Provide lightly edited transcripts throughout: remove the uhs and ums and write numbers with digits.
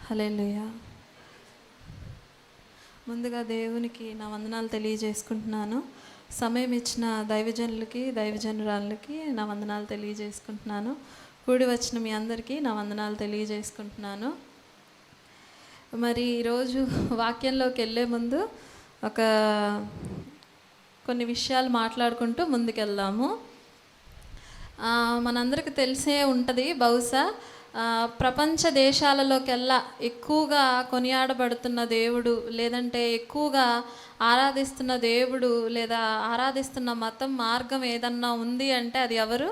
హల్లెలూయా. ముందుగా దేవునికి నా వందనాలు తెలియజేసుకుంటున్నాను. సమయం ఇచ్చిన దైవజనులకి దైవజనురాళ్ళకి నా వందనాలు తెలియజేసుకుంటున్నాను. కూడి వచ్చిన మీ అందరికీ నా వందనాలు తెలియజేసుకుంటున్నాను. మరి ఈరోజు వాక్యంలోకి వెళ్ళే ముందు కొన్ని విషయాలు మాట్లాడుకుంటూ ముందుకెళ్దాము. మనందరికీ తెలిసే ఉంటుంది, బహుశా ప్రపంచ దేశాలలోకెల్లా ఎక్కువగా కొనియాడబడుతున్న దేవుడు, లేదంటే ఎక్కువగా ఆరాధిస్తున్న దేవుడు లేదా ఆరాధిస్తున్న మతం మార్గం ఏదన్నా ఉంది అంటే అది ఎవరు?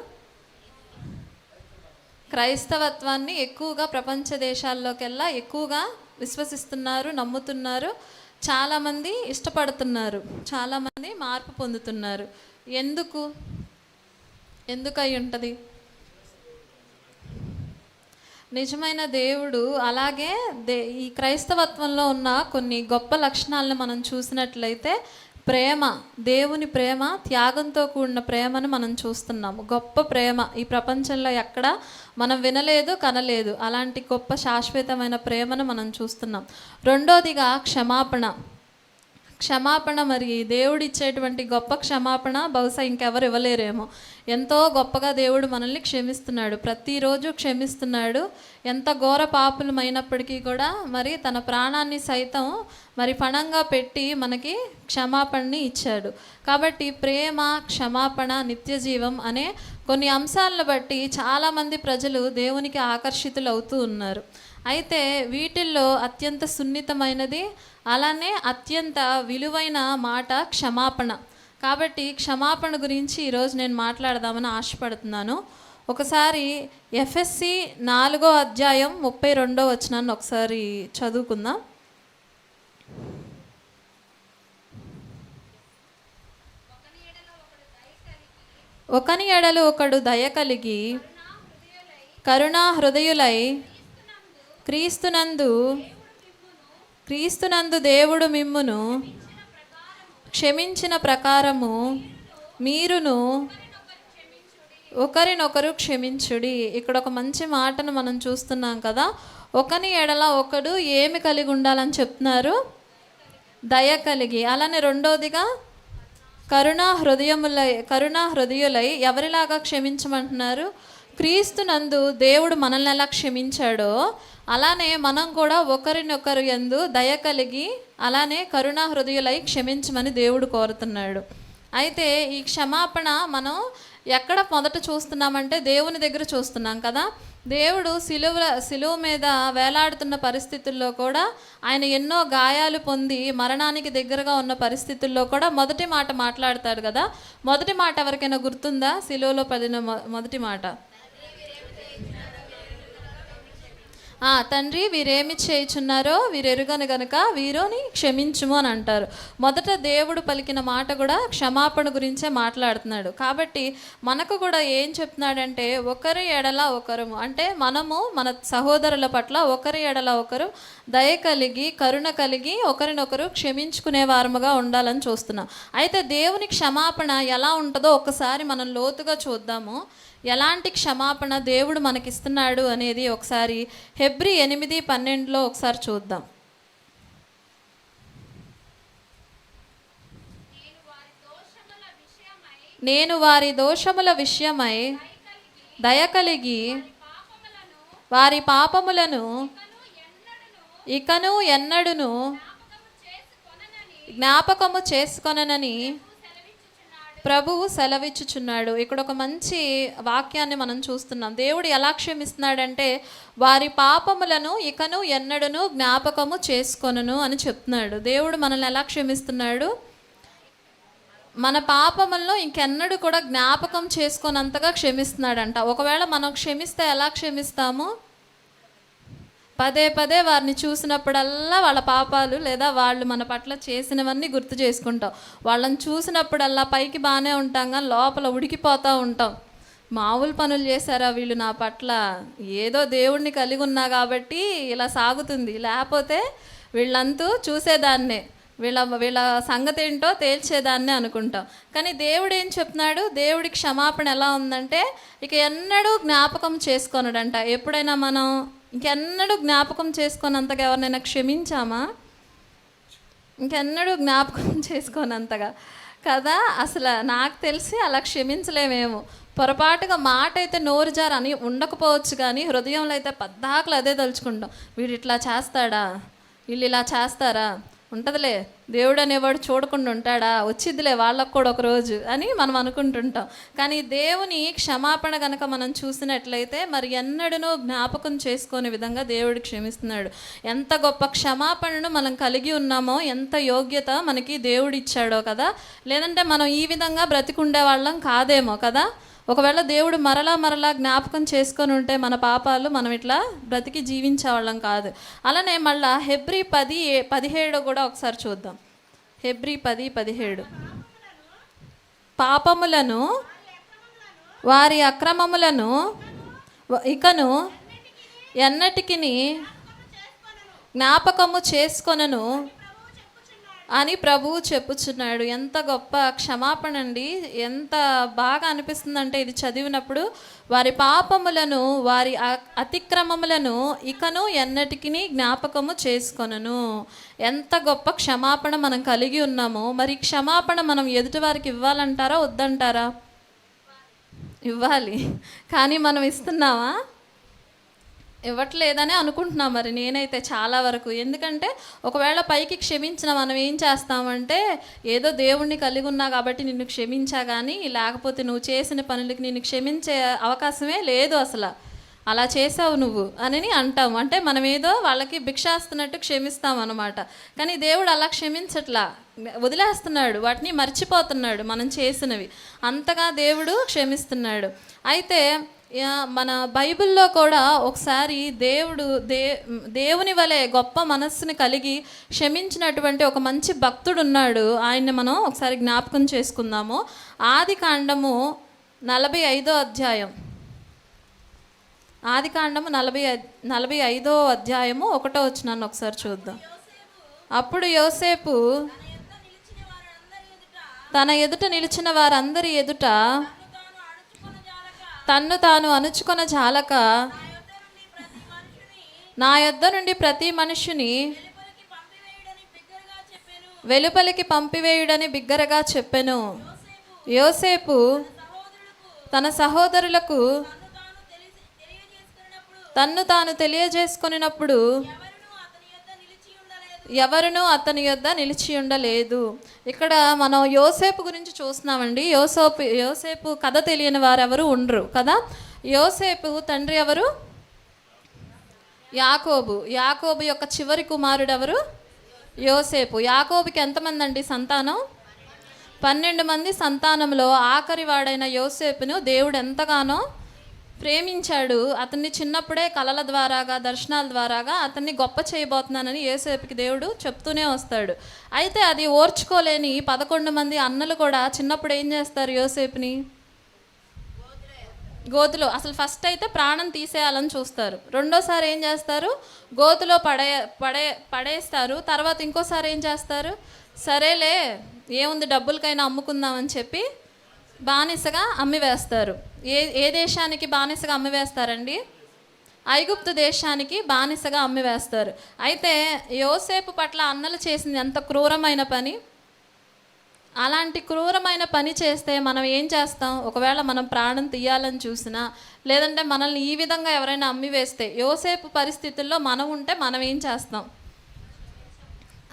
క్రైస్తవత్వాన్ని ఎక్కువగా ప్రపంచ దేశాల్లోకెల్లా ఎక్కువగా విశ్వసిస్తున్నారు, నమ్ముతున్నారు, చాలామంది ఇష్టపడుతున్నారు, చాలామంది మార్పు పొందుతున్నారు. ఎందుకు అయి ఉంటుంది? నిజమైన దేవుడు అలాగే ఈ క్రైస్తవత్వంలో ఉన్న కొన్ని గొప్ప లక్షణాలను మనం చూసినట్లయితే ప్రేమ, దేవుని ప్రేమ, త్యాగంతో కూడిన ప్రేమను మనం చూస్తున్నాము. గొప్ప ప్రేమ ఈ ప్రపంచంలో ఎక్కడ మనం వినలేదు, కనలేదు. అలాంటి గొప్ప శాశ్వతమైన ప్రేమను మనం చూస్తున్నాం. రెండోదిగా క్షమాపణ. మరి దేవుడు ఇచ్చేటువంటి గొప్ప క్షమాపణ బహుశా ఇంకెవరు ఇవ్వలేరేమో. ఎంతో గొప్పగా దేవుడు మనల్ని క్షమిస్తున్నాడు, ప్రతిరోజు క్షమిస్తున్నాడు. ఎంత ఘోర పాపులమైనప్పటికీ కూడా మరి తన ప్రాణాన్ని సైతం మరి పణంగా పెట్టి మనకి క్షమాపణని ఇచ్చాడు. కాబట్టి ప్రేమ, క్షమాపణ, నిత్య జీవం అనే కొన్ని అంశాలను బట్టి చాలామంది ప్రజలు దేవునికి ఆకర్షితులు అవుతూ ఉన్నారు. అయితే వీటిల్లో అత్యంత సున్నితమైనది, అలానే అత్యంత విలువైన మాట క్షమాపణ. కాబట్టి క్షమాపణ గురించి ఈరోజు నేను మాట్లాడదామని ఆశపడుతున్నాను. ఒకసారి ఎఫ్ఎస్సి 4వ అధ్యాయం 32వ వచనాన్ని ఒకసారి చదువుకుందాం. ఒకని ఎడల ఒకడు దయ కలిగి కరుణా హృదయులై క్రీస్తునందు దేవుడు మిమ్మును క్షమించిన ప్రకారము మీరును ఒకరినొకరు క్షమించుడి. ఇక్కడ ఒక మంచి మాటను మనం చూస్తున్నాం కదా. ఒకని ఎడల ఒకడు ఏమి కలిగి ఉండాలని చెప్తున్నారు? దయ కలిగి. అలానే రెండోదిగా కరుణా హృదయులై. ఎవరిలాగా క్షమించమంటున్నారు? క్రీస్తునందు దేవుడు మనల్ని ఎలా క్షమించాడో అలానే మనం కూడా ఒకరినొకరు యందు దయ కలిగి అలానే కరుణా హృదయులై క్షమించమని దేవుడు కోరుతున్నాడు. అయితే ఈ క్షమాపణ మనం ఎక్కడ మొదట చూస్తున్నామంటే దేవుని దగ్గర చూస్తున్నాం కదా. దేవుడు సిలువ మీద వేలాడుతున్న పరిస్థితుల్లో కూడా, ఆయన ఎన్నో గాయాలు పొంది మరణానికి దగ్గరగా ఉన్న పరిస్థితుల్లో కూడా మొదటి మాట మాట్లాడతాడు కదా. మొదటి మాట ఎవరికైనా గుర్తుందా? సిలువలో పడిన మొదటి మాట, తండ్రి వీరేమి చేయుచున్నారో వీరెరుగను గనుక వీరుని క్షమించుము అని అంటారు. మొదట దేవుడు పలికిన మాట కూడా క్షమాపణ గురించే మాట్లాడుతున్నాడు. కాబట్టి మనకు కూడా ఏం చెప్తున్నాడంటే ఒకరి ఎడల ఒకరు, అంటే మనము మన సహోదరుల పట్ల ఒకరి ఎడల ఒకరు దయ కలిగి కరుణ కలిగి ఒకరినొకరు క్షమించుకునే వారముగా ఉండాలని చూస్తున్నాం. అయితే దేవుని క్షమాపణ ఎలా ఉంటుందో ఒకసారి మనం లోతుగా చూద్దాము. ఎలాంటి క్షమాపణ దేవుడు మనకిస్తున్నాడు అనేది ఒకసారి హెబ్రీ 8:12 ఒకసారి చూద్దాం. నేను వారి దోషముల విషయమై దయ కలిగి వారి పాపములను ఇకను ఎన్నడును జ్ఞాపకము చేసుకొననని ప్రభువు సెలవిచ్చుచున్నాడు. ఇక్కడ ఒక మంచి వాక్యాన్ని మనం చూస్తున్నాం. దేవుడు ఎలా క్షమిస్తున్నాడంటే వారి పాపములను ఇకను ఎన్నడును జ్ఞాపకము చేసుకొనను అని చెప్తున్నాడు. దేవుడు మనల్ని ఎలా క్షమిస్తున్నాడు? మన పాపములను ఇంకెన్నడూ కూడా జ్ఞాపకం చేసుకొనంతగా క్షమిస్తున్నాడంట. ఒకవేళ మనం క్షమిస్తే ఎలా క్షమిస్తాము? పదే పదే వారిని చూసినప్పుడల్లా వాళ్ళ పాపాలు లేదా వాళ్ళు మన పట్ల చేసినవన్నీ గుర్తు చేసుకుంటాం. వాళ్ళని చూసినప్పుడల్లా పైకి బాగానే ఉంటాం కానీ లోపల ఉడికిపోతూ ఉంటాం. మామూలు పనులు చేశారా వీళ్ళు నా పట్ల? ఏదో దేవుణ్ణి కలిగి ఉన్నా కాబట్టి ఇలా సాగుతుంది, లేకపోతే వీళ్ళంతూ చూసేదాన్నే, వీళ్ళ సంగతి ఏంటో తేల్చేదాన్నే అనుకుంటాం. కానీ దేవుడు ఏం చెప్తున్నాడు? దేవుడి క్షమాపణ ఎలా ఉందంటే ఇక ఎన్నడూ జ్ఞాపకం చేసుకొనడంట. ఎప్పుడైనా మనం ఇంకెన్నడూ జ్ఞాపకం చేసుకున్నంతగా ఎవరినైనా క్షమించామా? ఇంకెన్నడూ జ్ఞాపకం చేసుకోనంతగా కదా. అసలు నాకు తెలిసి అలా క్షమించలేమేమో. పొరపాటుగా మాట అయితే నోరు జారని ఉండకపోవచ్చు, కానీ హృదయంలో అయితే పద్దాకలు అదే తలుచుకుంటాం. వీడు ఇట్లా చేస్తాడా, వీళ్ళు ఇలా చేస్తారా, ఉంటుందిలే దేవుడు అనేవాడు చూడకుండా ఉంటాడా, వచ్చిద్దిలే వాళ్ళకు కూడా ఒక రోజు అని మనం అనుకుంటుంటాం. కానీ దేవుని క్షమాపణ కనుక మనం చూసినట్లయితే మరి ఎన్నడూ జ్ఞాపకం చేసుకునే విధంగా దేవుడు క్షమిస్తున్నాడు. ఎంత గొప్ప క్షమాపణను మనం కలిగి ఉన్నామో, ఎంత యోగ్యత మనకి దేవుడు ఇచ్చాడో కదా. లేదంటే మనం ఈ విధంగా బ్రతికుండే వాళ్ళం కాదేమో కదా. ఒకవేళ దేవుడు మరలా జ్ఞాపకం చేసుకొని ఉంటే మన పాపాలు మనం ఇట్లా బ్రతికి జీవించేవాళ్ళం కాదు. అలానే మళ్ళా హెబ్రీ 10:17 కూడా ఒకసారి చూద్దాం. హెబ్రీ 10:17 పాపములను వారి అక్రమములను ఇకను ఎన్నటికిని జ్ఞాపకము చేసుకొనను అని ప్రభువు చెప్పుచున్నాడు. ఎంత గొప్ప క్షమాపణ అండి. ఎంత బాగా అనిపిస్తుందంటే ఇది చదివినప్పుడు, వారి పాపములను వారి అతిక్రమములను ఇకను ఎన్నటికిని జ్ఞాపకము చేసుకొనను. ఎంత గొప్ప క్షమాపణ మనం కలిగి ఉన్నామో. మరి క్షమాపణ మనం ఎదుటి వారికి ఇవ్వాలంటారా వద్దంటారా? ఇవ్వాలి. కానీ మనం ఇస్తున్నామా? ఇవ్వట్లేదని అనుకుంటున్నాం మరి నేనైతే చాలా వరకు. ఎందుకంటే ఒకవేళ పైకి క్షమించిన మనం ఏం చేస్తామంటే, ఏదో దేవుణ్ణి కలిగి ఉన్నా కాబట్టి నిన్ను క్షమించా, కానీ లేకపోతే నువ్వు చేసిన పనులకి నిన్ను క్షమించే అవకాశమే లేదు, అసలు అలా చేసావు నువ్వు అని అంటాం. అంటే మనం ఏదో వాళ్ళకి భిక్షాస్తున్నట్టు క్షమిస్తాం అన్నమాట. కానీ దేవుడు అలా క్షమించట్లా, వదిలేస్తున్నాడు, వాటిని మర్చిపోతున్నాడు మనం చేసినవి. అంతగా దేవుడు క్షమిస్తున్నాడు. అయితే మన బైబిల్లో కూడా ఒకసారి దేవుని వలె గొప్ప మనస్సుని కలిగి క్షమించినటువంటి ఒక మంచి భక్తుడు ఉన్నాడు. ఆయన్ని మనం ఒకసారి జ్ఞాపకం చేసుకుందాము. ఆదికాండము 45వ అధ్యాయం. ఆదికాండము 45వ అధ్యాయము 1వ వచనాన్ని ఒకసారి చూద్దాం. అప్పుడు యోసేపు తన ఎదుట నిలిచిన వారందరి ఎదుట తన్ను తాను అణుచుకొన జాలక, నా యొద్ద నుండి ప్రతి మనుషుని వెలుపలికి పంపివేయుడని బిగ్గరగా చెప్పెను. యోసేపు తన సహోదరులకు తన్ను తాను తెలియజేసుకొనినప్పుడు ఎవరునూ అతని యొద్ద నిలిచి ఉండలేదు. ఇక్కడ మనం యోసేపు గురించి చూస్తున్నామండి. యోసేపు కథ తెలియని వారు ఎవరు ఉండరు కదా. యోసేపు తండ్రి ఎవరు? యాకోబు. యాకోబు యొక్క చివరి కుమారుడు ఎవరు? యోసేపు. యాకోబుకి ఎంతమంది అండి సంతానం? 12 మంది సంతానంలో ఆఖరి వాడైన యోసేపును దేవుడు ఎంతగానో ప్రేమించాడు. అతన్ని చిన్నప్పుడే కలల ద్వారాగా, దర్శనాల ద్వారాగా అతన్ని గొప్ప చేయబోతున్నానని యోసేపుకి దేవుడు చెప్తూనే వస్తాడు. అయితే అది ఓర్చుకోలేని 11 మంది అన్నలు కూడా చిన్నప్పుడు ఏం చేస్తారు? యోసేపుని గోతులో, అసలు ఫస్ట్ అయితే ప్రాణం తీసేయాలని చూస్తారు. రెండోసారి ఏం చేస్తారు? గోతులో పడేస్తారు. తర్వాత ఇంకోసారి ఏం చేస్తారు? సరేలే ఏముంది డబ్బులకైనా అమ్ముకుందామని చెప్పి బానిసగా అమ్మివేస్తారు. ఏ దేశానికి బానిసగా అమ్మివేస్తారండి? ఐగుప్తు దేశానికి బానిసగా అమ్మివేస్తారు. అయితే యోసేపు పట్ల అన్నలు చేసింది ఎంత క్రూరమైన పని. అలాంటి క్రూరమైన పని చేస్తే మనం ఏం చేస్తాం? ఒకవేళ మనం ప్రాణం తీయాలని చూసినా, లేదంటే మనల్ని ఈ విధంగా ఎవరైనా అమ్మివేస్తే, యోసేపు పరిస్థితుల్లో మనం ఉంటే మనం ఏం చేస్తాం?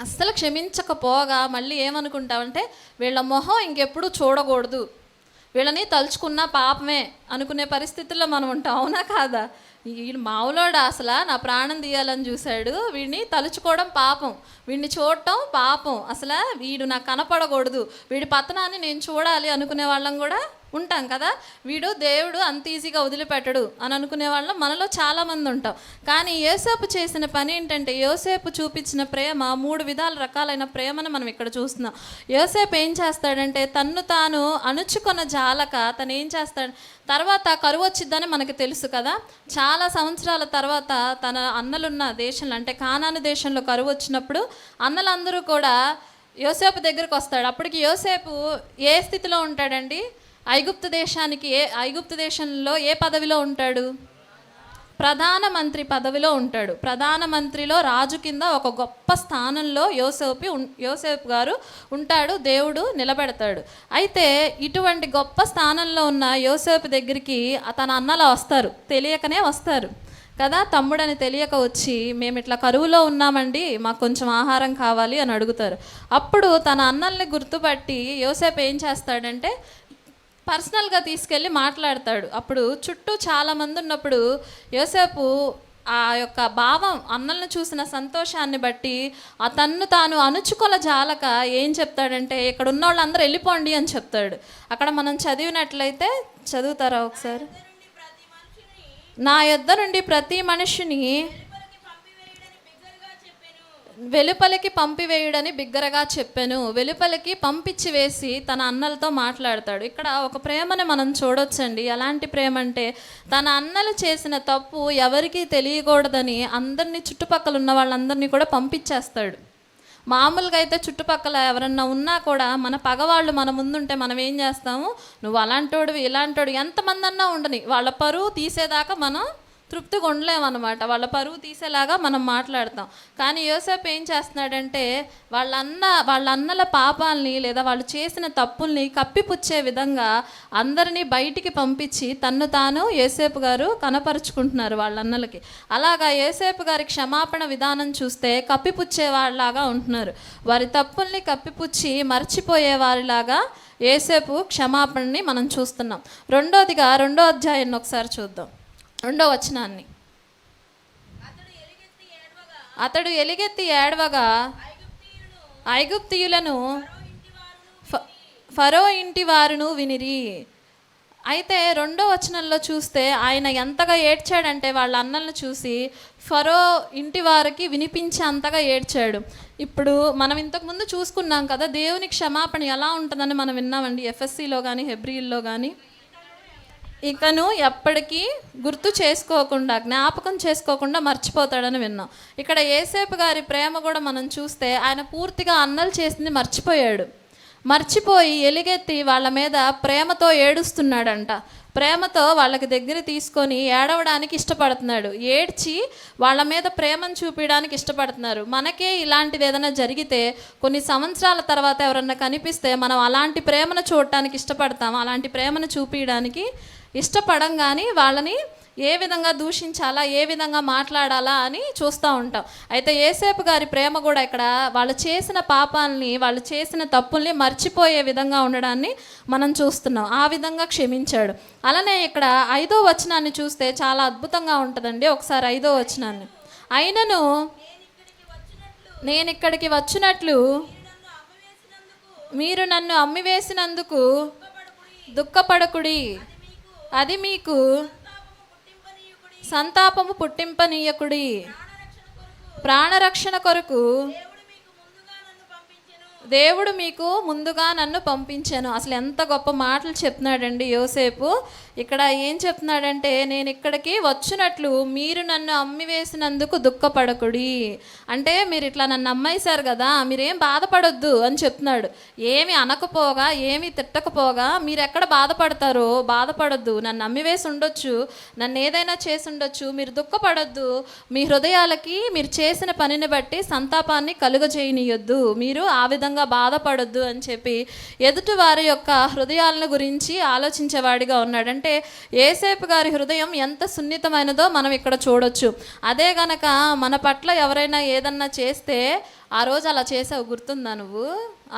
అస్సలు క్షమించకపోగా మళ్ళీ ఏమనుకుంటామంటే, వీళ్ళ మొహం ఇంకెప్పుడు చూడకూడదు, వీళ్ళని తలుచుకున్న పాపమే అనుకునే పరిస్థితుల్లో మనం ఉంటాం. అవునా కాదా? వీడు మావులోడా, అసలు నా ప్రాణం తీయాలని చూశాడు, వీడిని తలుచుకోవడం పాపం, వీడిని చూడటం పాపం, అసలు వీడు నాకు కనపడకూడదు, వీడి పతనాన్ని నేను చూడాలి అనుకునే వాళ్ళం కూడా ఉంటాం కదా. వీడు దేవుడు అంత ఈజీగా వదిలిపెట్టడు అని అనుకునే వాళ్ళం మనలో చాలామంది ఉంటాం. కానీ యోసేపు చేసిన పని ఏంటంటే, యోసేపు చూపించిన ప్రేమ 3 రకాలైన ప్రేమను మనం ఇక్కడ చూస్తున్నాం. యోసేపు ఏం చేస్తాడంటే, తన్ను తాను అణుచుకొన్న జాలక తను ఏం చేస్తాడు? తర్వాత కరువు వచ్చిద్దని మనకు తెలుసు కదా. చాలా సంవత్సరాల తర్వాత తన అన్నలున్న దేశంలో, అంటే కానాను దేశంలో కరువు వచ్చినప్పుడు అన్నలందరూ కూడా యోసేపు దగ్గరకు వస్తాడు. అప్పటికి యోసేపు ఏ స్థితిలో ఉంటాడండి? ఐగుప్తు దేశంలో ఏ పదవిలో ఉంటాడు? ప్రధానమంత్రి పదవిలో ఉంటాడు. ప్రధానమంత్రిలో రాజు కింద ఒక గొప్ప స్థానంలో యోసేపు గారు ఉంటాడు. దేవుడు నిలబెడతాడు. అయితే ఇటువంటి గొప్ప స్థానంలో ఉన్న యోసేపు దగ్గరికి తన అన్నలు వస్తారు, తెలియకనే వస్తారు కదా. తమ్ముడని తెలియక వచ్చి, మేము ఇట్లా కరువులో ఉన్నామండి, మాకు కొంచెం ఆహారం కావాలి అని అడుగుతారు. అప్పుడు తన అన్నల్ని గుర్తుపట్టి యోసేపు ఏం చేస్తాడంటే పర్సనల్గా తీసుకెళ్ళి మాట్లాడతాడు. అప్పుడు చుట్టూ చాలామంది ఉన్నప్పుడు యోసేపు ఆ యొక్క భావం, అన్నలను చూసిన సంతోషాన్ని బట్టి తన్ను తాను అణుచుకొల జాలక ఏం చెప్తాడంటే, ఇక్కడ ఉన్న వాళ్ళందరూ వెళ్ళిపోండి అని చెప్తాడు. అక్కడ మనం చదివినట్లయితే, చదువుతారా ఒకసారి? నా యొద్ద నుండి ప్రతి మనిషిని వెలుపలికి పంపివేయుడని బిగ్గరగా చెప్పాను. వెలుపలికి పంపించి వేసి తన అన్నలతో మాట్లాడతాడు. ఇక్కడ ఒక ప్రేమని మనం చూడొచ్చండి. ఎలాంటి ప్రేమ అంటే, తన అన్నలు చేసిన తప్పు ఎవరికీ తెలియకూడదని అందరినీ, చుట్టుపక్కల ఉన్న వాళ్ళందరినీ కూడా పంపించేస్తాడు. మామూలుగా అయితే చుట్టుపక్కల ఎవరన్నా ఉన్నా కూడా మన పగవాళ్ళు మన ముందుంటే మనం ఏం చేస్తాము, నువ్వు అలాంటోడు ఇలాంటోడు ఎంతమంది అన్నా ఉండని, వాళ్ళ పరువు తీసేదాకా మనం తృప్తిగా ఉండలేమన్నమాట. వాళ్ళ పరువు తీసేలాగా మనం మాట్లాడతాం. కానీ యోసేపు ఏం చేస్తున్నాడంటే, వాళ్ళ అన్నల పాపాలని లేదా వాళ్ళు చేసిన తప్పుల్ని కప్పిపుచ్చే విధంగా అందరినీ బయటికి పంపించి తన్ను తాను యోసేపు గారు కనపరుచుకుంటున్నారు వాళ్ళ అన్నలకి. అలాగా యోసేపు గారి క్షమాపణ విధానం చూస్తే కప్పిపుచ్చే వాళ్ళలాగా ఉంటున్నారు. వారి తప్పుల్ని కప్పిపుచ్చి మర్చిపోయే వారిలాగా యోసేపు క్షమాపణని మనం చూస్తున్నాం. రెండో అధ్యాయాన్ని ఒకసారి చూద్దాం. 2వ వచనాన్ని. అతడు ఎలుగెత్తి ఏడవగా ఐగుప్తీయులను ఫరో ఇంటి వారును వినిరి. అయితే 2వ వచనంలో చూస్తే ఆయన ఎంతగా ఏడ్చాడంటే, వాళ్ళ అన్నలను చూసి ఫరో ఇంటి వారికి వినిపించే అంతగా ఏడ్చాడు. ఇప్పుడు మనం ఇంతకుముందు చూసుకున్నాం కదా, దేవుని క్షమాపణ ఎలా ఉంటుందని మనం విన్నామండి. ఎఫ్ఎస్సిలో కానీ హెబ్రీల్లో కానీ, ఇకను ఎప్పటికీ గుర్తు చేసుకోకుండా, జ్ఞాపకం చేసుకోకుండా మర్చిపోతాడని విన్నాం. ఇక్కడ యోసేపు గారి ప్రేమ కూడా మనం చూస్తే, ఆయన పూర్తిగా అన్నలు చేసింది మర్చిపోయి ఎలుగెత్తి వాళ్ళ మీద ప్రేమతో ఏడుస్తున్నాడంట. ప్రేమతో వాళ్ళకి దగ్గర తీసుకొని ఏడవడానికి ఇష్టపడుతున్నాడు. ఏడ్చి వాళ్ళ మీద ప్రేమను చూపించడానికి ఇష్టపడుతున్నారు. మనకే ఇలాంటిది ఏదైనా జరిగితే కొన్ని సంవత్సరాల తర్వాత ఎవరన్నా కనిపిస్తే మనం అలాంటి ప్రేమను చూడటానికి ఇష్టపడతాం, అలాంటి ప్రేమను చూపించడానికి ఇష్టపడం. కానీ వాళ్ళని ఏ విధంగా దూషించాలా, ఏ విధంగా మాట్లాడాలా అని చూస్తూ ఉంటాం. అయితే యోసేపు గారి ప్రేమ కూడా ఇక్కడ వాళ్ళు చేసిన పాపాలని, వాళ్ళు చేసిన తప్పుల్ని మర్చిపోయే విధంగా ఉండడాన్ని మనం చూస్తున్నాం. ఆ విధంగా క్షమించాడు. అలానే ఇక్కడ 5వ వచనాన్ని చూస్తే చాలా అద్భుతంగా ఉంటుందండి. ఒకసారి 5వ వచనాన్ని. అయినను నేను ఇక్కడికి వచ్చినట్లు మీరు నన్ను అమ్మివేసినందుకు దుఃఖపడకుడి, అది మీకు సంతాపము పుట్టింపనీయకుడి, ప్రాణరక్షణ కొరకు దేవుడు మీకు ముందుగా నన్ను పంపించాను. అసలు ఎంత గొప్ప మాటలు చెప్తున్నాడండి యోసేపు. ఇక్కడ ఏం చెప్తున్నాడంటే, నేను ఇక్కడికి వచ్చినట్లు మీరు నన్ను అమ్మివేసినందుకు దుఃఖపడకుడి. అంటే మీరు ఇట్లా నన్ను అమ్మేశారు కదా, మీరేం బాధపడొద్దు అని చెప్తున్నాడు. ఏమి అనకపోగా, ఏమి తిట్టకపోగా మీరు ఎక్కడ బాధపడొద్దు. నన్ను అమ్మివేసి ఉండొచ్చు, నన్ను ఏదైనా చేసి ఉండొచ్చు, మీరు దుఃఖపడొద్దు. మీ హృదయాలకి మీరు చేసిన పనిని బట్టి సంతాపాన్ని కలుగజేయనీయొద్దు, మీరు ఆ విధంగా బాధపడొద్దు అని చెప్పి ఎదుటి వారి యొక్క హృదయాలను గురించి ఆలోచించేవాడిగా ఉన్నాడు. అంటే యోసేపు గారి హృదయం ఎంత సున్నితమైనదో మనం ఇక్కడ చూడొచ్చు. అదే గనక మన పట్ల ఎవరైనా ఏదన్నా చేస్తే, ఆ రోజు అలా చేసావు గుర్తుందా, నువ్వు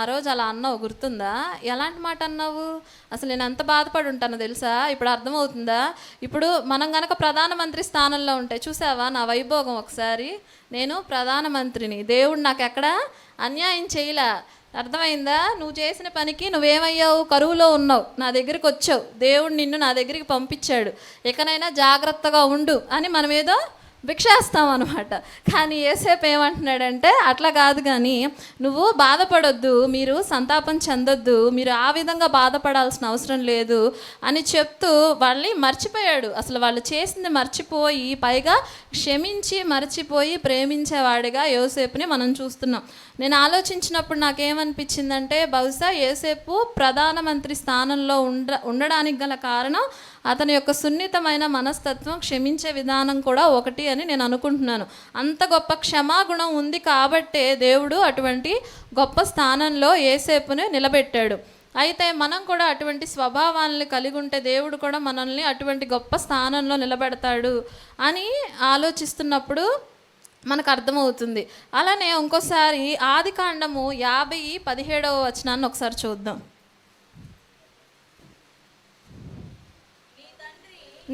ఆ రోజు అలా అన్నావు గుర్తుందా, ఎలాంటి మాట అన్నావు, అసలు నేను ఎంత బాధపడి ఉంటానో తెలుసా, ఇప్పుడు అర్థమవుతుందా? ఇప్పుడు మనం గనక ప్రధానమంత్రి స్థానంలో ఉంటే, చూసావా నా వైభోగం ఒకసారి, నేను ప్రధానమంత్రిని, దేవుడు నాకు ఎక్కడ అన్యాయం చేయలే, అర్థమైందా? నువ్వు చేసిన పనికి నువ్వేమయ్యావు, కరువులో ఉన్నావు, నా దగ్గరికి వచ్చావు, దేవుడు నిన్ను నా దగ్గరికి పంపించాడు, ఇకనైనా జాగ్రత్తగా ఉండు అని మనం ఏదో భిక్షేస్తాం అనమాట. కానీ యోసేపు ఏమంటున్నాడంటే, అట్లా కాదు, కానీ నువ్వు బాధపడొద్దు, మీరు సంతాపం చెందొద్దు, మీరు ఆ విధంగా బాధపడాల్సిన అవసరం లేదు అని చెప్తూ వాళ్ళని మర్చిపోయాడు. అసలు వాళ్ళు చేసింది మర్చిపోయి, పైగా క్షమించి మర్చిపోయి ప్రేమించేవాడిగా యోసేపుని మనం చూస్తున్నాం. నేను ఆలోచించినప్పుడు నాకేమనిపించిందంటే, బహుశా యోసేపు ప్రధానమంత్రి స్థానంలో ఉండడానికి గల కారణం అతని యొక్క సున్నితమైన మనస్తత్వం, క్షమించే విధానం కూడా ఒకటి అని నేను అనుకుంటున్నాను. అంత గొప్ప క్షమాగుణం ఉంది కాబట్టే దేవుడు అటువంటి గొప్ప స్థానంలో యోసేపుని నిలబెట్టాడు. అయితే మనం కూడా అటువంటి స్వభావాలను కలిగి ఉంటే దేవుడు కూడా మనల్ని అటువంటి గొప్ప స్థానంలో నిలబెడతాడు అని ఆలోచిస్తున్నప్పుడు మనకు అర్థమవుతుంది. అలానే ఇంకోసారి ఆదికాండము 50:17 ఒకసారి చూద్దాం.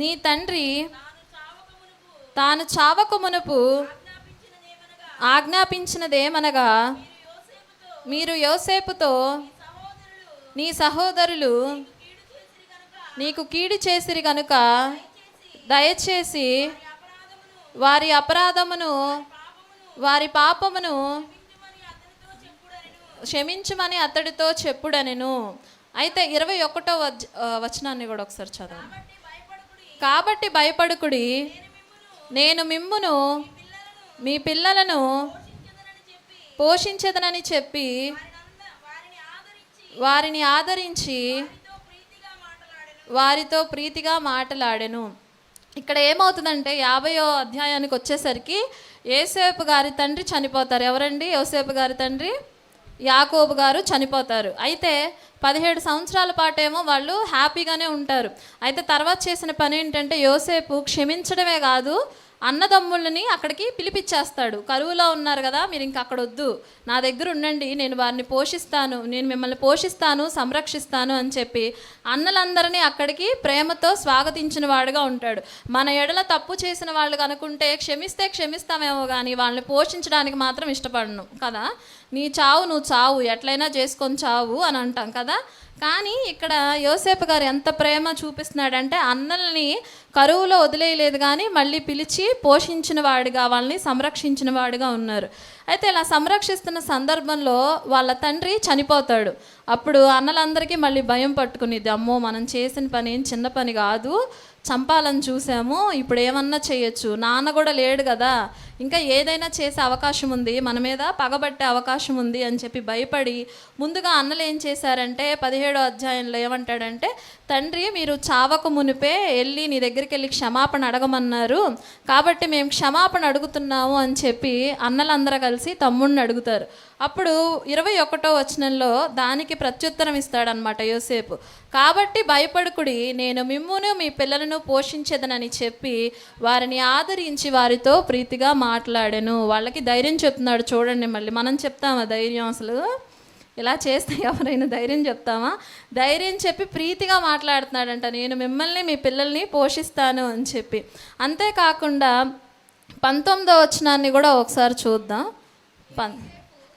నీ తండ్రి తాను చావక మునుపు ఆజ్ఞాపించినదేమనగా, మీరు యోసేపుతో నీ సహోదరులు నీకు కీడు చేసిరి గనుక దయచేసి వారి అపరాధమును వారి పాపమును క్షమించమని అతడితో చెప్పుడనెను. అయితే 21వ వచనాన్ని కూడా ఒకసారి చదవండి. కాబట్టి భయపడుకుడి, నేను మిమ్మును మీ పిల్లలను పోషించదనని చెప్పి వారిని ఆదరించి వారితో ప్రీతిగా మాటలాడెను. ఇక్కడ ఏమవుతుందంటే 50వ అధ్యాయానికి వచ్చేసరికి యోసేపు గారి తండ్రి చనిపోతారు. ఎవరండి యోసేపు గారి తండ్రి? యాకోబు గారు చనిపోతారు. అయితే 17 సంవత్సరాల పాటేమో వాళ్ళు హ్యాపీగానే ఉంటారు. అయితే తర్వాత చేసిన పని ఏంటంటే యోసేపు క్షమించడమే కాదు, అన్నదమ్ములని అక్కడికి పిలిపించేస్తాడు. కరువులో ఉన్నారు కదా, మీరు ఇంక అక్కడ వద్దు, నా దగ్గర ఉండండి, నేను వారిని పోషిస్తాను, నేను మిమ్మల్ని పోషిస్తాను, సంరక్షిస్తాను అని చెప్పి అన్నలందరినీ అక్కడికి ప్రేమతో స్వాగతించిన వాడుగా ఉంటాడు. మన ఎడల తప్పు చేసిన వాళ్ళు కనుకుంటే క్షమిస్తామేమో కానీ వాళ్ళని పోషించడానికి మాత్రం ఇష్టపడను కదా. నీ చావు నువ్వు చావు, ఎట్లయినా చేసుకొని చావు అని అంటాం కదా. కానీ ఇక్కడ యోసేపు గారు ఎంత ప్రేమ చూపిస్తున్నాడంటే అన్నల్ని కరువులో వదిలేయలేదు కానీ మళ్ళీ పిలిచి పోషించిన వాడిగా, వాళ్ళని సంరక్షించిన వాడిగా ఉన్నారు. అయితే ఇలా సంరక్షిస్తున్న సందర్భంలో వాళ్ళ తండ్రి చనిపోతాడు. అప్పుడు అన్నలందరికీ మళ్ళీ భయం పట్టుకునిద్ది, అమ్మో మనం చేసిన పని ఏం చిన్న పని కాదు, చంపాలని చూసాము, ఇప్పుడు ఏమన్నా చేయొచ్చు, నాన్న కూడా లేడు కదా, ఇంకా ఏదైనా చేసే అవకాశం ఉంది, మన మీద పగబట్టే అవకాశం ఉంది అని చెప్పి భయపడి ముందుగా అన్నలు ఏం చేశారంటే 17వ అధ్యాయంలో ఏమంటాడంటే, తండ్రి మీరు చావక మునిపే వెళ్ళి నీ దగ్గరికి వెళ్ళి క్షమాపణ అడగమన్నారు కాబట్టి మేము క్షమాపణ అడుగుతున్నాము అని చెప్పి అన్నలందరూ కలిసి తమ్ముడిని అడుగుతారు. అప్పుడు 21వ వచనంలో దానికి ప్రత్యుత్తరం ఇస్తాడనమాట యోసేపు. కాబట్టి భయపడుకుడి, నేను మిమ్మును మీ పిల్లలను పోషించేదనని చెప్పి వారిని ఆదరించి వారితో ప్రీతిగా మాట్లాడాను. వాళ్ళకి ధైర్యం చెప్తున్నాడు. చూడండి, మళ్ళీ మనం చెప్తామా ధైర్యం? అసలు ఇలా చేస్తే ఎవరైనా ధైర్యం చెప్తామా? ధైర్యం చెప్పి ప్రీతిగా మాట్లాడుతున్నాడంట, నేను మిమ్మల్ని మీ పిల్లల్ని పోషిస్తాను అని చెప్పి. అంతేకాకుండా 19వ వచనాన్ని కూడా ఒకసారి చూద్దాం.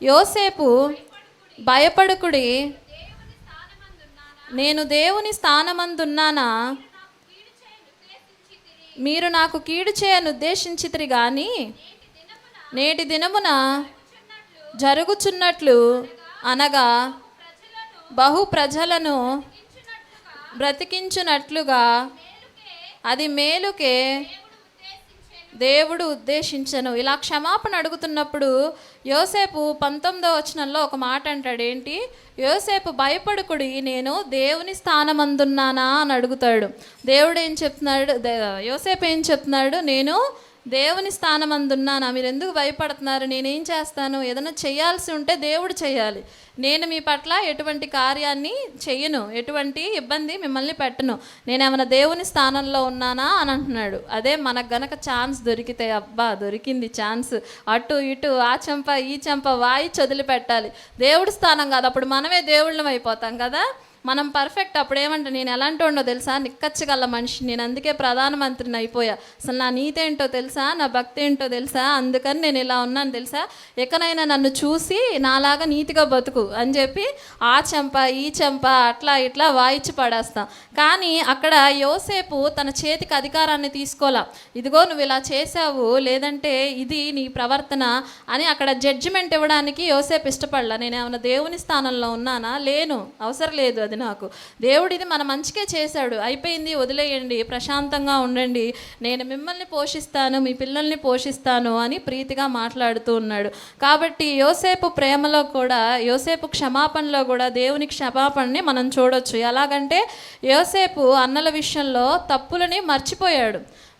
యోసేపు భయపడుకుడి, నేను దేవుని స్థానమందున్నానా, మీరు నాకు కీడు చేయను ఉద్దేశించితిరి కానీ నేటి దినమున జరుగుచున్నట్లు అనగా బహు ప్రజలను బ్రతికించున్నట్లుగా అది మేలుకే దేవుడు ఉద్దేశించను. ఇలా క్షమాపణ అడుగుతున్నప్పుడు యోసేపు 19వ వచనంలో ఒక మాట అంటాడు. ఏంటి? యోసేపు భయపడుకుడి, నేను దేవుని స్థానమందున్నానా అని అడుగుతాడు. దేవుడు ఏం చెప్తున్నాడు? యోసేపు ఏం చెప్తున్నాడు? నేను దేవుని స్థానమందున్నానా, మీరు ఎందుకు భయపడుతున్నారు, నేనేం చేస్తాను, ఏదైనా చేయాల్సి ఉంటే దేవుడు చేయాలి, నేను మీ పట్ల ఎటువంటి కార్యాన్ని చెయ్యను, ఎటువంటి ఇబ్బంది మిమ్మల్ని పెట్టను, నేనేమైనా దేవుని స్థానంలో ఉన్నానా అని అంటున్నాడు. అదే మనకు గనక ఛాన్స్ దొరికితే, అబ్బా దొరికింది ఛాన్స్, అటు ఇటు ఆ చెంప ఈ చెంప వాయి చదిలి పెట్టాలి, దేవుడి స్థానం కాదు, అప్పుడు మనమే దేవుళ్ళం అయిపోతాం కదా. మనం పర్ఫెక్ట్. అప్పుడు ఏమంటే నేను ఎలాంటి ఉండో తెలుసా, నిక్కచ్చగల మనిషి, నేను అందుకే ప్రధానమంత్రిని అయిపోయా, అసలు నా నీతి ఏంటో తెలుసా, నా భక్తి ఏంటో తెలుసా, అందుకని నేను ఇలా ఉన్నాను తెలుసా, ఎక్కడైనా నన్ను చూసి నాలాగా నీతిగా బతుకు అని చెప్పి ఆ చెంప ఈ చెంప అట్లా ఇట్లా వాయిచ్చి పడేస్తాం. కానీ అక్కడ యోసేపు తన చేతికి అధికారాన్ని తీసుకోలా, ఇదిగో నువ్వు ఇలా చేసావు, లేదంటే ఇది నీ ప్రవర్తన అని అక్కడ జడ్జిమెంట్ ఇవ్వడానికి యోసేపు ఇష్టపడలా. నేను ఏమైనా దేవుని స్థానంలో ఉన్నానా? లేను, అవసరం లేదు, అది అనిపిస్తుంది నాకు. దేవుడు ఇది మన మంచికే చేశాడు, అయిపోయింది వదిలేయండి, ప్రశాంతంగా ఉండండి, నేను మిమ్మల్ని పోషిస్తాను, మీ పిల్లల్ని పోషిస్తాను అని ప్రీతిగా మాట్లాడుతూ ఉన్నాడు. కాబట్టి యోసేపు ప్రేమలో కూడా, యోసేపు క్షమాపణలో కూడా దేవుని క్షమాపణని మనం చూడొచ్చు. ఎలాగంటే యోసేపు అన్నల విషయంలో తప్పులని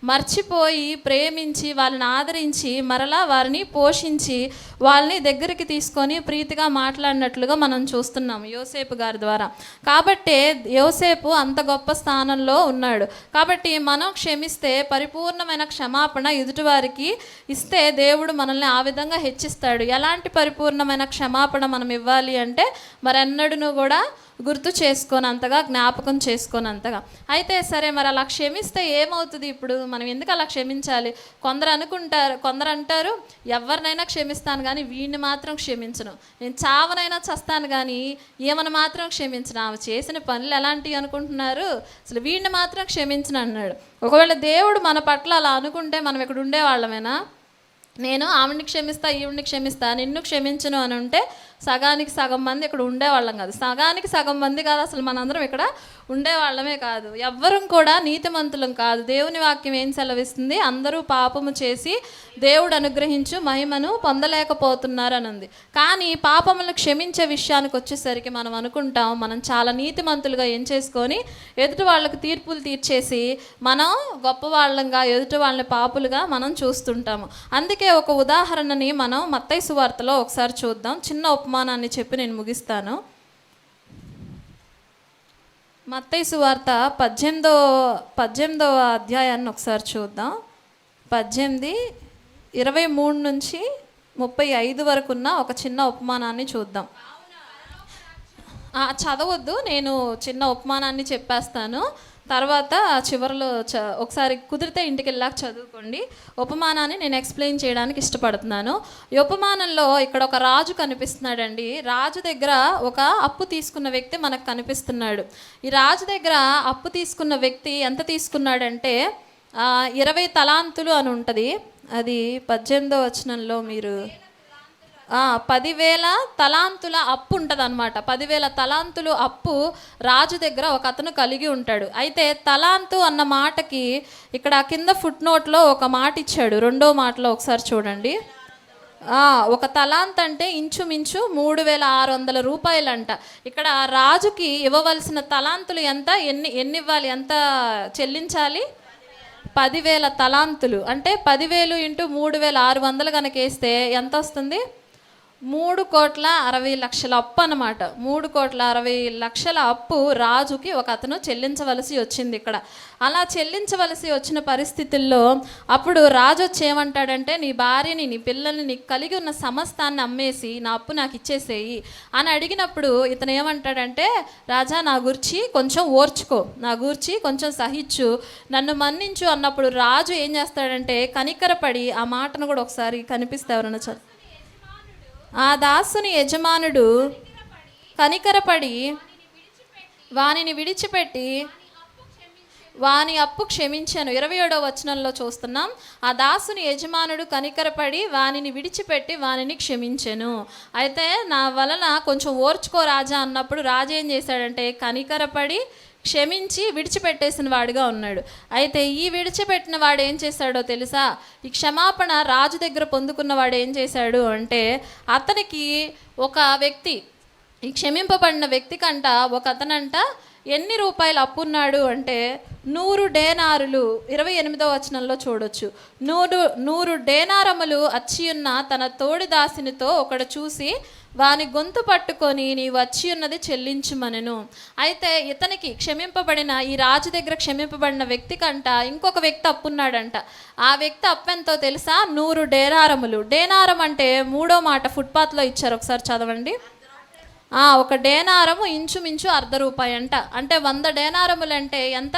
మర్చిపోయి ప్రేమించి వాళ్ళని ఆదరించి మరలా వారిని పోషించి వాళ్ళని దగ్గరికి తీసుకొని ప్రీతిగా మాట్లాడినట్లుగా మనం చూస్తున్నాం యోసేపు గారి ద్వారా. కాబట్టే యోసేపు అంత గొప్ప స్థానంలో ఉన్నాడు. కాబట్టి మనం క్షమిస్తే, పరిపూర్ణమైన క్షమాపణ ఎదుటివారికి ఇస్తే దేవుడు మనల్ని ఆ విధంగా హెచ్చిస్తాడు. ఎలాంటి పరిపూర్ణమైన క్షమాపణ మనం ఇవ్వాలి అంటే మరెన్నడూ కూడా గుర్తు చేసుకోనంతగా, జ్ఞాపకం చేసుకోనంతగా. అయితే సరే, మరి అలా క్షమిస్తే ఏమవుతుంది? ఇప్పుడు మనం ఎందుకు అలా క్షమించాలి? కొందరు అంటారు ఎవరినైనా క్షమిస్తాను కానీ వీడిని మాత్రం క్షమించను, నేను చావనైనా చస్తాను కానీ ఏమని మాత్రం క్షమించను, ఆమె చేసిన పనులు ఎలాంటివి అనుకుంటున్నారు, అసలు వీడిని మాత్రం క్షమించను అన్నాడు. ఒకవేళ దేవుడు మన పట్ల అలా అనుకుంటే మనం ఇక్కడ ఉండేవాళ్ళమేనా? నేను ఆవిడ్ని క్షమిస్తా, ఈవిడ్ని క్షమిస్తా, నిన్ను క్షమించను అని ఉంటే సగానికి సగం మంది ఇక్కడ ఉండేవాళ్ళం కాదు. సగానికి సగం మంది కాదు, అసలు మనందరం ఇక్కడ ఉండేవాళ్ళమే కాదు. ఎవ్వరం కూడా నీతిమంతులం కాదు. దేవుని వాక్యం ఏం సెలవిస్తుంది? అందరూ పాపము చేసి దేవుడు అనుగ్రహించు మహిమను పొందలేకపోతున్నారని ఉంది. కానీ పాపములను క్షమించే విషయానికి వచ్చేసరికి మనం అనుకుంటాం మనం చాలా నీతిమంతులుగా ఏం చేసుకొని ఎదుటి వాళ్ళకు తీర్పులు తీర్చేసి మనం గొప్పవాళ్ళంగా, ఎదుటి వాళ్ళని పాపులుగా మనం చూస్తుంటాము. అందుకే ఒక ఉదాహరణని మనం మత్తయి సువార్తలో ఒకసారి చూద్దాం. చిన్న ఉపమానాన్ని చెప్పి నేను ముగిస్తాను. మత్తయి సువార్త 18వ అధ్యాయాన్ని ఒకసారి చూద్దాం. 18:23 నుంచి 35 వరకు ఉన్న ఒక చిన్న ఉపమానాన్ని చూద్దాం. చదవద్దు, నేను చిన్న ఉపమానాన్ని చెప్పేస్తాను, తర్వాత చివరిలో ఒకసారి కుదిరితే ఇంటికి వెళ్ళాక చదువుకోండి. ఉపమానాన్ని నేను ఎక్స్ప్లెయిన్ చేయడానికి ఇష్టపడుతున్నాను. ఈ ఉపమానంలో ఇక్కడ ఒక రాజు కనిపిస్తున్నాడండి. రాజు దగ్గర ఒక అప్పు తీసుకున్న వ్యక్తి మనకు కనిపిస్తున్నాడు. ఈ రాజు దగ్గర అప్పు తీసుకున్న వ్యక్తి ఎంత తీసుకున్నాడంటే 20 తలాంతులు అని ఉంటుంది. అది 18వ వచనంలో మీరు 10,000 తలాంతుల అప్పు ఉంటుంది అనమాట. 10,000 తలాంతులు అప్పు రాజు దగ్గర ఒక అతను కలిగి ఉంటాడు. అయితే తలాంతు అన్న మాటకి ఇక్కడ కింద ఫుట్ నోట్లో ఒక మాట ఇచ్చాడు. రెండో మాటలో ఒకసారి చూడండి. ఒక తలాంత్ అంటే ఇంచుమించు 3,600 రూపాయలంట. ఇక్కడ రాజుకి ఇవ్వవలసిన తలాంతులు ఎంత, ఎన్ని ఇవ్వాలి, ఎంత చెల్లించాలి? 10,000 తలాంతులు అంటే 10,000 × 3,600 కనుక వేస్తే ఎంత వస్తుంది? 3,60,00,000 అప్పు అన్నమాట. 3,60,00,000 అప్పు రాజుకి ఒక అతను చెల్లించవలసి వచ్చింది ఇక్కడ. అలా చెల్లించవలసి వచ్చిన పరిస్థితుల్లో అప్పుడు రాజు వచ్చి ఏమంటాడంటే, నీ భార్యని, నీ పిల్లల్ని, నీకు కలిగి ఉన్న సమస్తాన్ని అమ్మేసి నా అప్పు నాకు ఇచ్చేసేయి అని అడిగినప్పుడు ఇతను ఏమంటాడంటే, రాజా నా గురించి కొంచెం ఓర్చుకో, నా గురించి కొంచెం సహించు, నన్ను మన్నించు అన్నప్పుడు రాజు ఏం చేస్తాడంటే కనికరపడి, ఆ మాటను కూడా ఒకసారి కనిపిస్తే ఎవరన్నా చదువు. ఆ దాసుని యజమానుడు కనికరపడి వానిని విడిచిపెట్టి వాని అప్పు క్షమించాను. 27వ వచనంలో చూస్తున్నాం. ఆ దాసుని యజమానుడు కనికరపడి వానిని విడిచిపెట్టి వానిని క్షమించెను. అయితే నా వలన కొంచెం ఓర్చుకో రాజా అన్నప్పుడు రాజు ఏం చేశాడంటే కనికరపడి క్షమించి విడిచిపెట్టేసిన వాడిగా ఉన్నాడు. అయితే ఈ విడిచిపెట్టిన వాడు ఏం చేశాడో తెలుసా? ఈ క్షమాపణ రాజు దగ్గర పొందుకున్న వాడు ఏం చేశాడు అంటే, అతనికి ఒక వ్యక్తి, ఈ క్షమింపబడిన వ్యక్తి కంట ఒక అతనంట ఎన్ని రూపాయలు అప్పున్నాడు అంటే 100 డేనారులు. 28వ వచనంలో చూడొచ్చు. 100 డేనారములు అచ్చియున్న తన తోడి దాసినితో ఒకడు చూసి వాని గొంతు పట్టుకొని నీవు వచ్చి ఉన్నది చెల్లించుమనెను. అయితే ఇతనికి క్షమింపబడిన, ఈ రాజు దగ్గర క్షమింపబడిన వ్యక్తి కంట ఇంకొక వ్యక్తి అప్పున్నాడంట. ఆ వ్యక్తి అప్పెంతో తెలుసా? 100 డేనారములు. డేనారం అంటే 3వ మాట ఫుట్పాత్లో ఇచ్చారు, ఒకసారి చదవండి. ఒక డేనారము ఇంచుమించు ₹1/2 అంట. అంటే 100 డేనారములు అంటే ఎంత?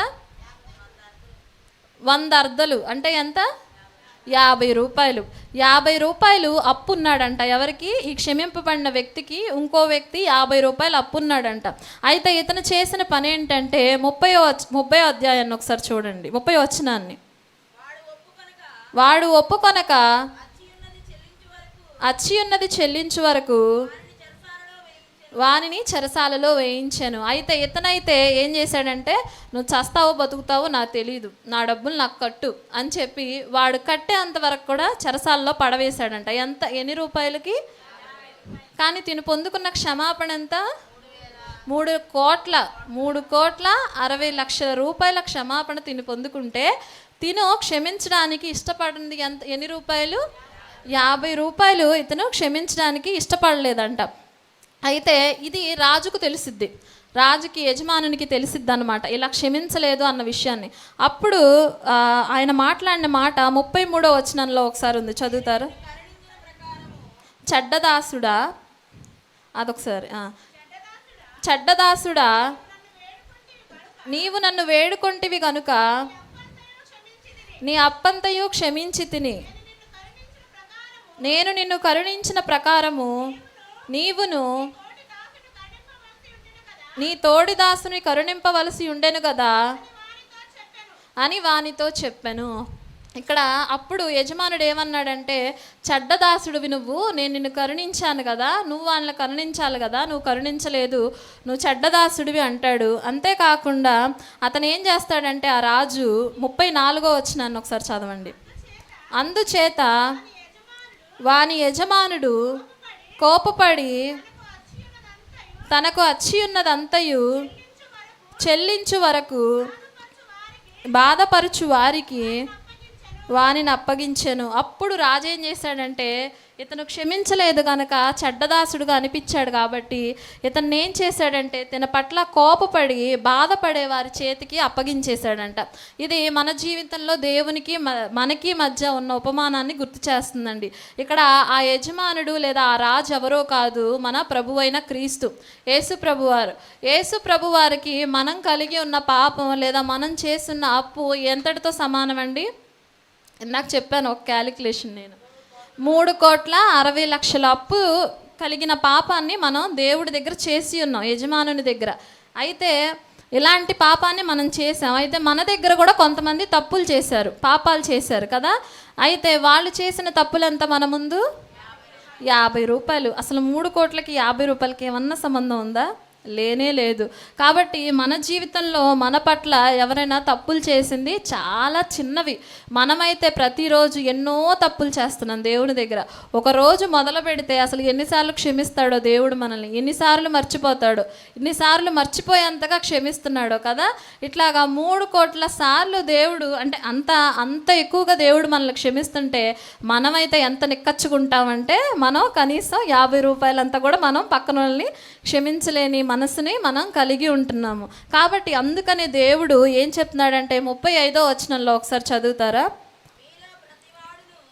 100 అర్ధలు అంటే ఎంత? ₹50. ₹50 అప్పున్నాడంట. ఎవరికి? ఈ క్షమింపబడిన వ్యక్తికి ఇంకో వ్యక్తి ₹50 అప్పున్నాడంట. అయితే ఇతను చేసిన పని ఏంటంటే 30వ అధ్యాయాన్ని ఒకసారి చూడండి, 30వ వచనాన్ని. వాడు ఒప్పుకొనక అచ్చి ఉన్నది చెల్లించు వరకు వానిని చెరసాలలో వేయించాను. అయితే ఇతనైతే ఏం చేశాడంటే, నువ్వు చస్తావో బతుకుతావో నాకు తెలియదు, నా డబ్బులు నాకు కట్టు అని చెప్పి వాడు కట్టేంత వరకు కూడా చెరసాలలో పడవేశాడంట. ఎన్ని రూపాయలకి? కానీ తిను పొందుకున్న క్షమాపణ ఎంత? 3,60,00,000 రూపాయల క్షమాపణ తిను పొందుకుంటే, తిను క్షమించడానికి ఇష్టపడింది ఎన్ని రూపాయలు? 50 రూపాయలు ఇతను క్షమించడానికి ఇష్టపడలేదంట. అయితే ఇది రాజుకు తెలిసిద్ది, రాజుకి యజమానునికి తెలిసిద్ది అనమాట ఇలా క్షమించలేదు అన్న విషయాన్ని. అప్పుడు ఆయన మాట్లాడిన మాట 33వ వచనంలో ఒకసారి ఉంది, చదువుతారు? చెడ్డదాసుడా, అదొకసారి. చెడ్డదాసుడా, నీవు నన్ను వేడుకొంటివి గనుక నీ అప్పంతయు క్షమించి తిని, నేను నిన్ను కరుణించిన ప్రకారము నీవును నీ తోడి దాసుని కరుణింపవలసి ఉండెను కదా అని వానితో చెప్పాను. ఇక్కడ అప్పుడు యజమానుడు ఏమన్నాడంటే, చెడ్డదాసుడివి నువ్వు, నేను నిన్ను కరుణించాను కదా, నువ్వు వాళ్ళని కరుణించాలి కదా, నువ్వు కరుణించలేదు, నువ్వు చెడ్డదాసుడివి అంటాడు. అంతేకాకుండా అతను ఏం చేస్తాడంటే, ఆ రాజు 34వ వచనాన్ని ఒకసారి చదవండి. అందుచేత వాని యజమానుడు కోపపడి తనకు అచ్చి ఉన్నదంతయు చెల్లించు వరకు బాధపరచు వారికి వానిని అప్పగించెను. అప్పుడు రాజు ఏం చేశాడంటే, ఇతను క్షమించలేదు కనుక చెడ్డదాసుడుగా అనిపించాడు కాబట్టి ఇతన్ని ఏం చేశాడంటే, తన పట్ల కోపపడి బాధపడే వారి చేతికి అప్పగించేశాడంట. ఇది మన జీవితంలో దేవునికి మనకి మధ్య ఉన్న ఉపమానాన్ని గుర్తు చేస్తుందండి. ఇక్కడ ఆ యజమానుడు లేదా ఆ రాజు ఎవరో కాదు, మన ప్రభు అయిన క్రీస్తు యేసు ప్రభువారు. యేసు ప్రభువారికి మనం కలిగి ఉన్న పాపం లేదా మనం చేస్తున్న అప్పు ఎంతటితో సమానం అండి? నాకు చెప్పాను ఒక క్యాలిక్యులేషన్, నేను 3,60,00,000 అప్పు కలిగిన పాపాన్ని మనం దేవుడి దగ్గర చేసి ఉన్నాం, యజమానుని దగ్గర. అయితే ఇలాంటి పాపాన్ని మనం చేసాం. అయితే మన దగ్గర కూడా కొంతమంది తప్పులు చేశారు, పాపాలు చేశారు కదా. అయితే వాళ్ళు చేసిన తప్పులు ఎంత మన ముందు? 50 రూపాయలు. అసలు 3 కోట్లకి 50 రూపాయలకి ఏమన్నా సంబంధం ఉందా? లేనే లేదు. కాబట్టి మన జీవితంలో మన పట్ల ఎవరైనా తప్పులు చేసింది చాలా చిన్నవి. మనమైతే ప్రతిరోజు ఎన్నో తప్పులు చేస్తున్నాం దేవుని దగ్గర. ఒక రోజు మొదలు పెడితే అసలు ఎన్నిసార్లు క్షమిస్తాడో దేవుడు మనల్ని, ఎన్నిసార్లు మర్చిపోతాడో, ఎన్నిసార్లు మర్చిపోయేంతగా క్షమిస్తున్నాడో కదా. ఇట్లాగా 3 కోట్ల సార్లు దేవుడు, అంటే అంత ఎక్కువగా దేవుడు మనల్ని క్షమిస్తుంటే మనమైతే ఎంత నిక్కచ్చుకుంటామంటే, మనం కనీసం 50 రూపాయలంతా కూడా మనం పక్కన వాళ్ళని క్షమించలేని మనసుని మనం కలిగి ఉంటున్నాము. కాబట్టి అందుకనే దేవుడు ఏం చెప్తున్నాడంటే 35వ వచనంలో ఒకసారి చదువుతారా?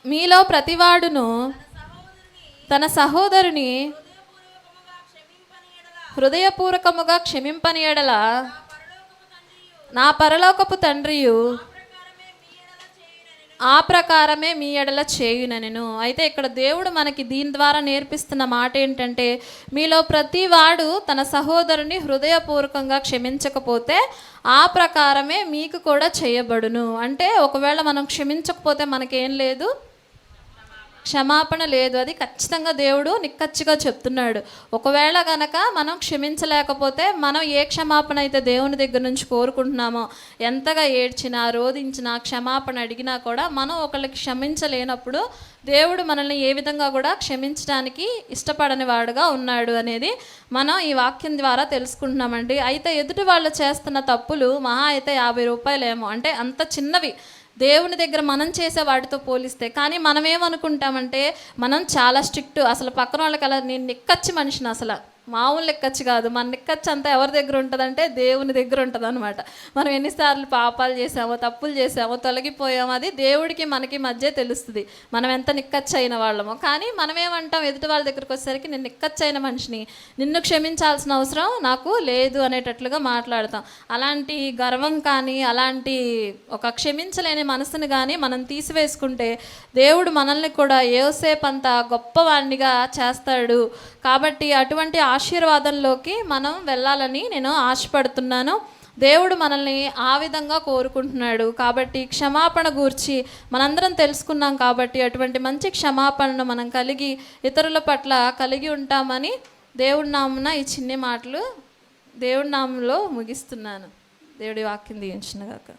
మీలో ప్రతివాడును తన సహోదరుని హృదయపూర్వకముగా క్షమింపని ఎడల నా పరలోకపు తండ్రియు ఆ ప్రకారమే మీ ఎడల చేయునెను. అయితే ఇక్కడ దేవుడు మనకి దీని ద్వారా నేర్పిస్తున్న మాట ఏంటంటే, మీలో ప్రతి వాడు తన సహోదరుని హృదయపూర్వకంగా క్షమించకపోతే ఆ ప్రకారమే మీకు కూడా చేయబడును. అంటే ఒకవేళ మనం క్షమించకపోతే మనకేం లేదు, క్షమాపణ లేదు. అది ఖచ్చితంగా దేవుడు నిక్కచ్చిగా చెప్తున్నాడు. ఒకవేళ గనక మనం క్షమించలేకపోతే మనం ఏ క్షమాపణ అయితే దేవుని దగ్గర నుంచి కోరుకుంటున్నామో, ఎంతగా ఏడ్చినా రోధించినా క్షమాపణ అడిగినా కూడా మనం ఒకళ్ళకి క్షమించలేనప్పుడు దేవుడు మనల్ని ఏ విధంగా కూడా క్షమించడానికి ఇష్టపడని వాడుగా ఉన్నాడు అనేది మనం ఈ వాక్యం ద్వారా తెలుసుకుంటున్నామండి. అయితే ఎదుటి వాళ్ళు చేస్తున్న తప్పులు మహా అయితే 50 రూపాయలేమో, అంటే అంత చిన్నవి దేవుని దగ్గర మనం చేసే వాటితో పోలిస్తే. కానీ మనం ఏమనుకుంటామంటే, మనం చాలా స్ట్రిక్ట్, అసలు పక్కన వాళ్ళకి అలా నేను నిక్కచ్చి మనిషిని, అసలు మామూలు నిక్కచ్చి కాదు. మన నిక్కచ్చి అంతా ఎవరి దగ్గర ఉంటుందంటే దేవుని దగ్గర ఉంటుంది అనమాట. మనం ఎన్నిసార్లు పాపాలు చేసామో, తప్పులు చేసామో, తొలగిపోయామో అది దేవుడికి మనకి మధ్య తెలుస్తుంది మనం ఎంత నిక్కచ్చి అయిన వాళ్ళమో. కానీ మనం ఏమంటాం, ఎదుటి వాళ్ళ దగ్గరికి వచ్చేసరికి నేను నిక్కచ్చి అయిన మనిషిని, నిన్ను క్షమించాల్సిన అవసరం నాకు లేదు అనేటట్లుగా మాట్లాడతాం. అలాంటి గర్వం కానీ అలాంటి ఒక క్షమించలేని మనసుని కానీ మనం తీసివేసుకుంటే దేవుడు మనల్ని కూడా యోసేపు అంత గొప్పవాణ్ణిగా చేస్తాడు. కాబట్టి అటువంటి ఆశీర్వాదంలోకి మనం వెళ్ళాలని నేను ఆశపడుతున్నాను. దేవుడు మనల్ని ఆ విధంగా కోరుకుంటున్నాడు. కాబట్టి క్షమాపణ గూర్చి మనందరం తెలుసుకున్నాం. కాబట్టి అటువంటి మంచి క్షమాపణను మనం కలిగి ఇతరుల పట్ల కలిగి ఉంటామని దేవుడి నామున ఈ చిన్ని మాటలు దేవుడి నామంలో ముగిస్తున్నాను. దేవుడి వాక్యం దీవించును గాక.